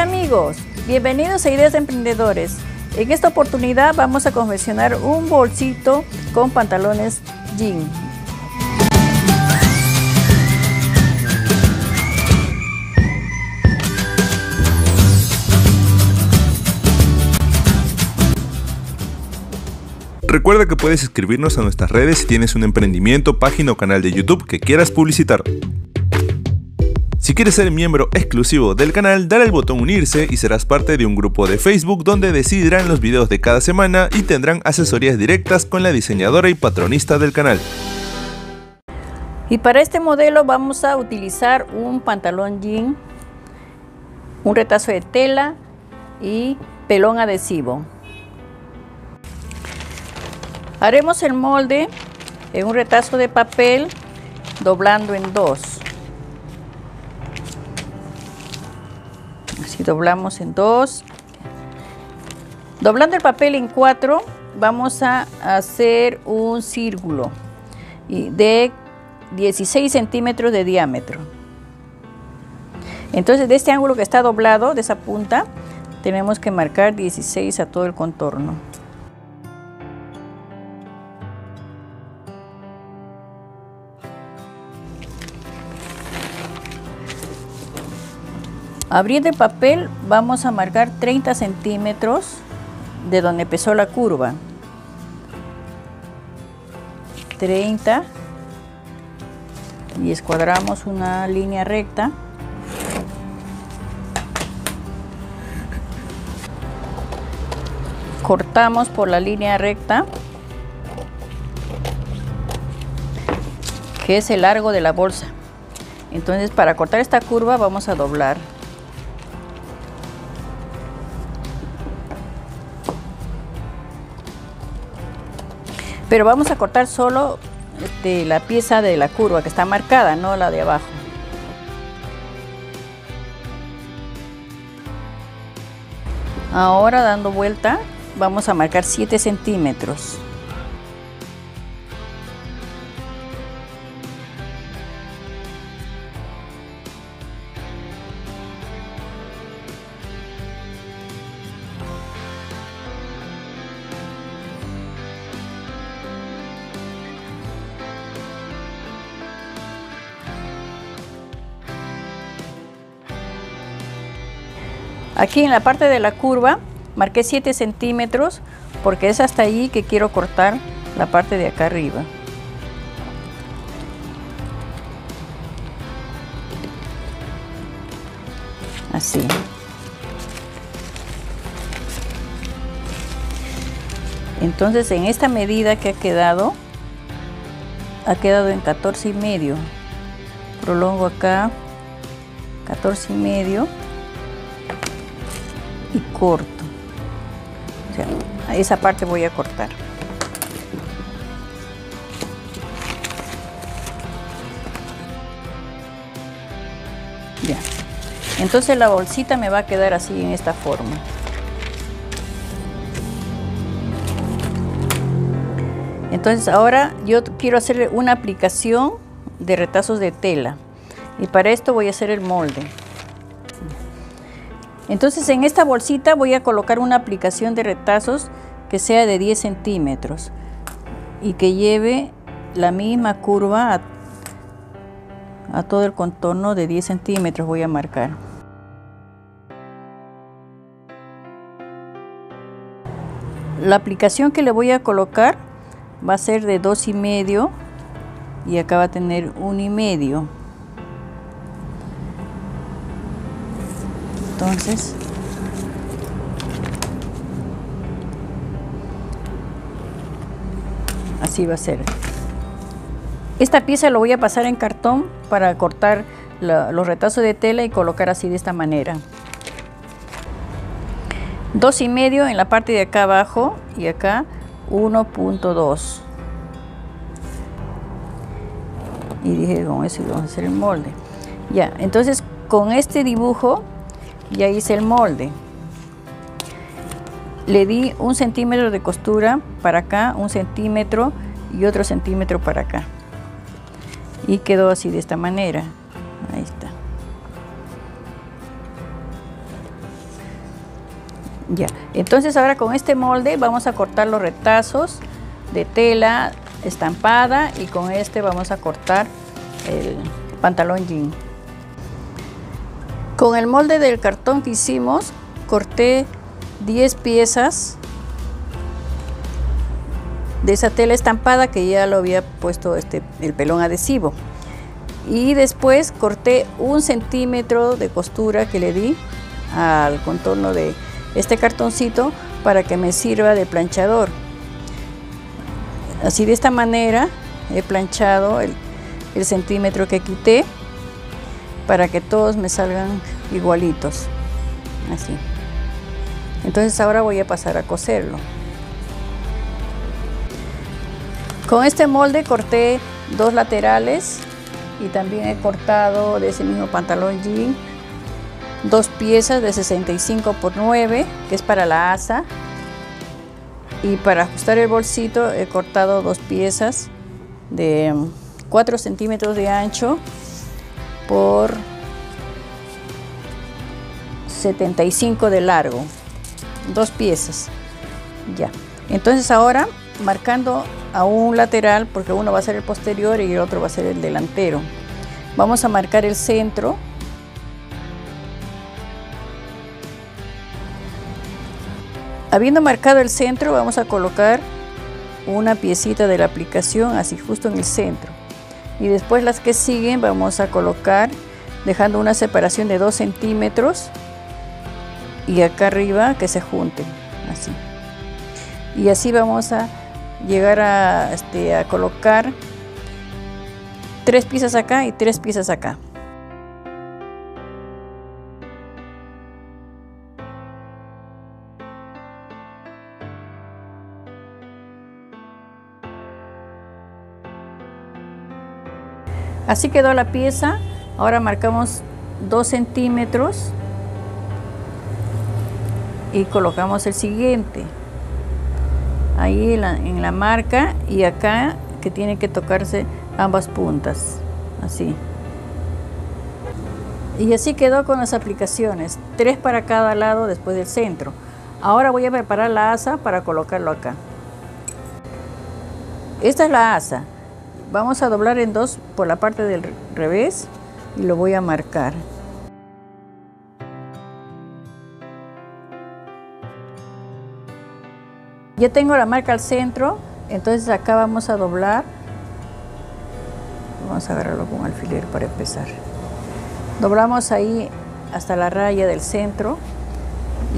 Hola amigos, bienvenidos a Ideas de Emprendedores. En esta oportunidad vamos a confeccionar un bolsito con pantalones jean. Recuerda que puedes escribirnos a nuestras redes si tienes un emprendimiento, página o canal de YouTube que quieras publicitar. Si quieres ser miembro exclusivo del canal, dale al botón unirse y serás parte de un grupo de Facebook donde decidirán los videos de cada semana y tendrán asesorías directas con la diseñadora y patronista del canal. Y para este modelo vamos a utilizar un pantalón jean, un retazo de tela y pelón adhesivo. Haremos el molde en un retazo de papel doblando en dos. Así doblamos en dos. Doblando el papel en cuatro, vamos a hacer un círculo de 16 centímetros de diámetro. Entonces, de este ángulo que está doblado, de esa punta, tenemos que marcar 16 a todo el contorno. Abriendo el papel vamos a marcar 30 centímetros de donde empezó la curva. 30 y escuadramos una línea recta. Cortamos por la línea recta, que es el largo de la bolsa. Entonces, para cortar esta curva vamos a doblar. Pero vamos a cortar solo la pieza de la curva que está marcada, no la de abajo. Ahora, dando vuelta, vamos a marcar 7 centímetros. Aquí en la parte de la curva marqué 7 centímetros porque es hasta allí que quiero cortar la parte de acá arriba. Así. Entonces, en esta medida que ha quedado en 14,5. Prolongo acá 14,5. Y corto, o sea, a esa parte voy a cortar. Ya, entonces la bolsita me va a quedar así en esta forma. Entonces ahora yo quiero hacerle una aplicación de retazos de tela y para esto voy a hacer el molde. Entonces, en esta bolsita voy a colocar una aplicación de retazos que sea de 10 centímetros y que lleve la misma curva a todo el contorno de 10 centímetros voy a marcar. La aplicación que le voy a colocar va a ser de 2,5 y acá va a tener 1,5. Entonces, así va a ser. Esta pieza lo voy a pasar en cartón para cortar los retazos de tela y colocar así de esta manera. 2,5 en la parte de acá abajo y acá 1,2. Y dije, con eso vamos a hacer el molde. Ya, entonces con este dibujo ya hice el molde. Le di 1 centímetro de costura para acá, 1 centímetro y otro centímetro para acá. Y quedó así de esta manera. Ahí está. Ya, entonces ahora con este molde vamos a cortar los retazos de tela estampada y con este vamos a cortar el pantalón jean. Con el molde del cartón que hicimos, corté 10 piezas de esa tela estampada que ya lo había puesto el pelón adhesivo, y después corté 1 centímetro de costura que le di al contorno de este cartoncito para que me sirva de planchador. Así, de esta manera he planchado el centímetro que quité para que todos me salgan igualitos, así. Entonces ahora voy a pasar a coserlo. Con este molde corté 2 laterales y también he cortado de ese mismo pantalón jean 2 piezas de 65 por 9, que es para la asa, y para ajustar el bolsito he cortado 2 piezas de 4 centímetros de ancho por 75 de largo, 2 piezas. Ya, entonces ahora marcando a un lateral, porque uno va a ser el posterior y el otro va a ser el delantero, vamos a marcar el centro. Habiendo marcado el centro, vamos a colocar una piecita de la aplicación así justo en el centro, y después las que siguen vamos a colocar dejando una separación de 2 centímetros y acá arriba que se junten así, y así vamos a llegar a colocar 3 piezas acá y 3 piezas acá. Así quedó la pieza. Ahora marcamos 2 centímetros y colocamos el siguiente ahí en la marca, y acá que tiene que tocarse ambas puntas, así. Y así quedó con las aplicaciones, 3 para cada lado después del centro. Ahora voy a preparar la asa para colocarlo acá. Esta es la asa. Vamos a doblar en 2 por la parte del revés y lo voy a marcar. Ya tengo la marca al centro, entonces acá vamos a doblar. Vamos a agarrarlo con un alfiler para empezar. Doblamos ahí hasta la raya del centro,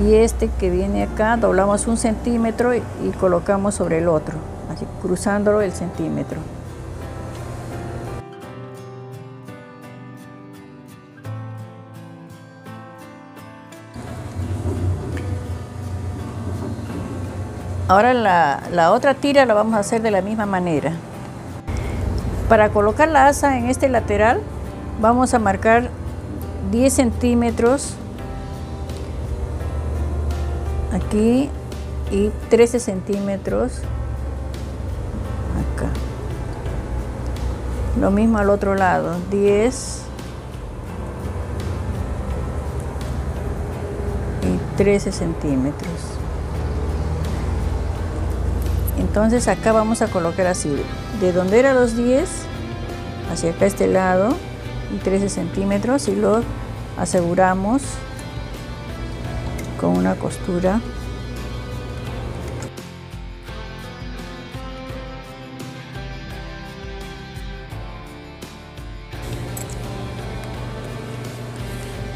y este que viene acá doblamos 1 centímetro y colocamos sobre el otro, así cruzándolo el centímetro. Ahora la otra tira la vamos a hacer de la misma manera. Para colocar la asa en este lateral vamos a marcar 10 centímetros aquí y 13 centímetros acá. Lo mismo al otro lado, 10 y 13 centímetros. Entonces acá vamos a colocar así, de donde eran los 10 hacia acá este lado, y 13 centímetros, y lo aseguramos con una costura.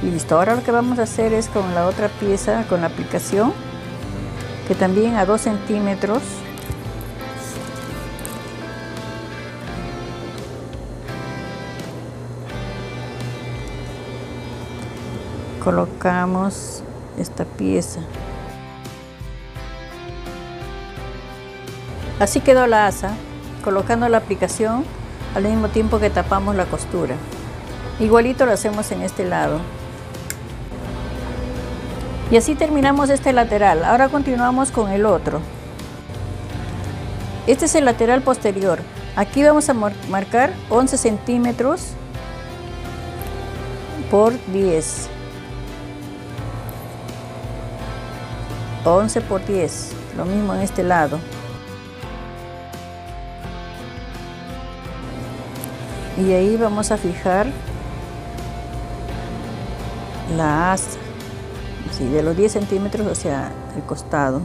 Listo, ahora lo que vamos a hacer es con la otra pieza, con la aplicación, que también a 2 centímetros colocamos esta pieza. Así quedó la asa, colocando la aplicación al mismo tiempo que tapamos la costura. Igualito lo hacemos en este lado. Y así terminamos este lateral. Ahora continuamos con el otro. Este es el lateral posterior. Aquí vamos a marcar 11 centímetros por 10. 11 por 10, lo mismo en este lado. Y ahí vamos a fijar la asa, así, de los 10 centímetros hacia el costado.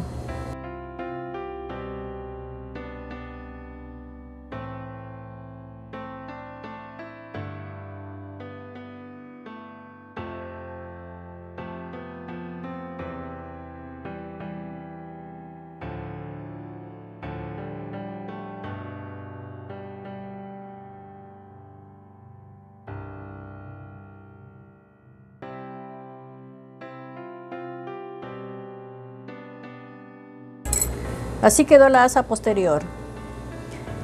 Así quedó la asa posterior.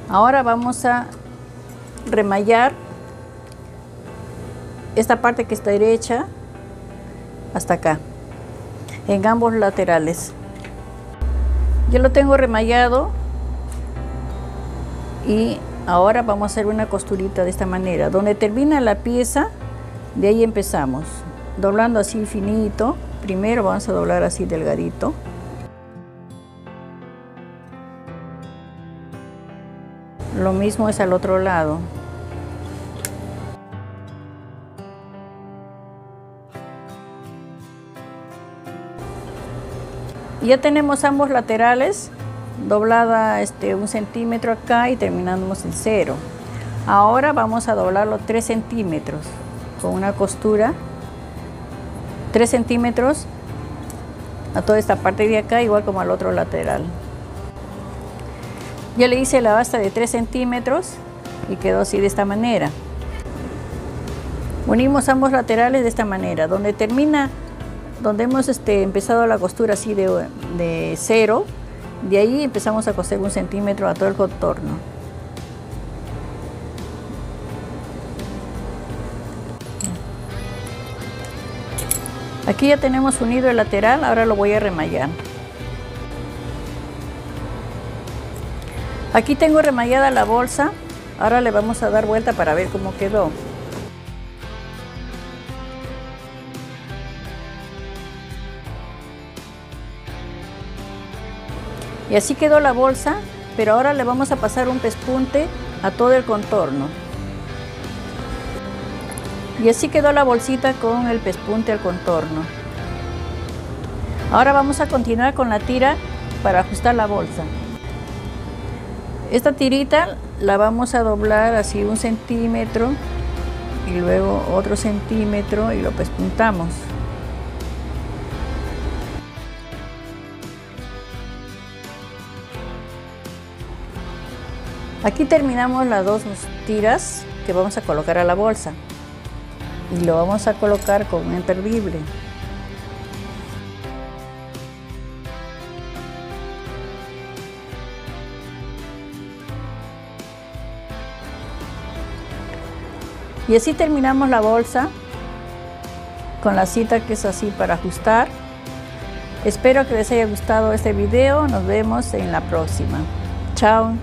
Ahora vamos a remallar esta parte que está derecha hasta acá, en ambos laterales. Ya lo tengo remallado y ahora vamos a hacer una costurita de esta manera. Donde termina la pieza, de ahí empezamos, doblando así finito. Primero vamos a doblar así delgadito. Lo mismo es al otro lado. Ya tenemos ambos laterales, doblada 1 centímetro acá y terminamos en 0. Ahora vamos a doblarlo 3 centímetros con una costura, 3 centímetros a toda esta parte de acá, igual como al otro lateral. Ya le hice la basta de 3 centímetros y quedó así de esta manera. Unimos ambos laterales de esta manera. Donde termina, donde hemos empezado la costura así de 0, de ahí empezamos a coser 1 centímetro a todo el contorno. Aquí ya tenemos unido el lateral, ahora lo voy a remallar. Aquí tengo remallada la bolsa, ahora le vamos a dar vuelta para ver cómo quedó. Y así quedó la bolsa, pero ahora le vamos a pasar un pespunte a todo el contorno. Y así quedó la bolsita con el pespunte al contorno. Ahora vamos a continuar con la tira para ajustar la bolsa. Esta tirita la vamos a doblar así 1 centímetro y luego otro centímetro y lo pespuntamos. Aquí terminamos las 2 tiras que vamos a colocar a la bolsa y lo vamos a colocar con un imperdible. Y así terminamos la bolsa con la cita que es así para ajustar. Espero que les haya gustado este video. Nos vemos en la próxima. Chao.